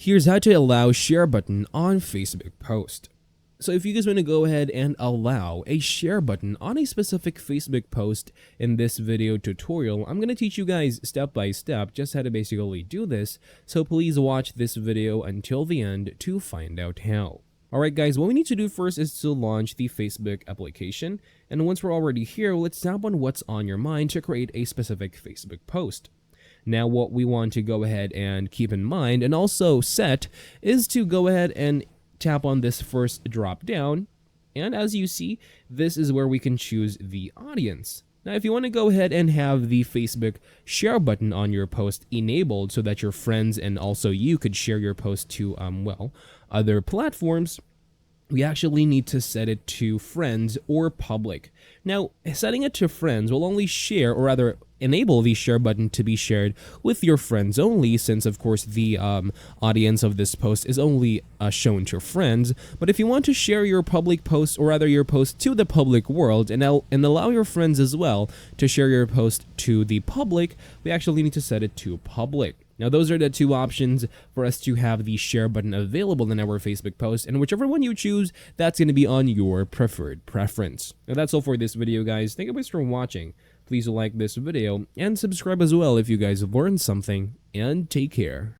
Here's how to allow share button on Facebook post. So if you guys want to go ahead and allow a share button on a specific Facebook post in this video tutorial, I'm going to teach you guys step by step just how to basically do this. So please watch this video until the end to find out how. Alright guys, what we need to do first is to launch the Facebook application. And once we're already here, let's tap on what's on your mind to create a specific Facebook post. Now what we want to go ahead and keep in mind and also set is to go ahead and tap on this first drop down, and as you see, this is where we can choose the audience. Now if you want to go ahead and have the Facebook share button on your post enabled so that your friends and also you could share your post to other platforms, we actually need to set it to friends or public. Now, setting it to friends will only share, or rather enable the share button to be shared with your friends only, since of course the audience of this post is only shown to friends. But if you want to share your public post, or rather your post to the public world, and allow your friends as well to share your post to the public, we actually need to set it to public. Now those are the two options for us to have the share button available in our Facebook post, and whichever one you choose, that's going to be on your preferred preference. Now that's all for this video guys. Thank you guys for watching. Please like this video and subscribe as well if you guys learned something, and take care.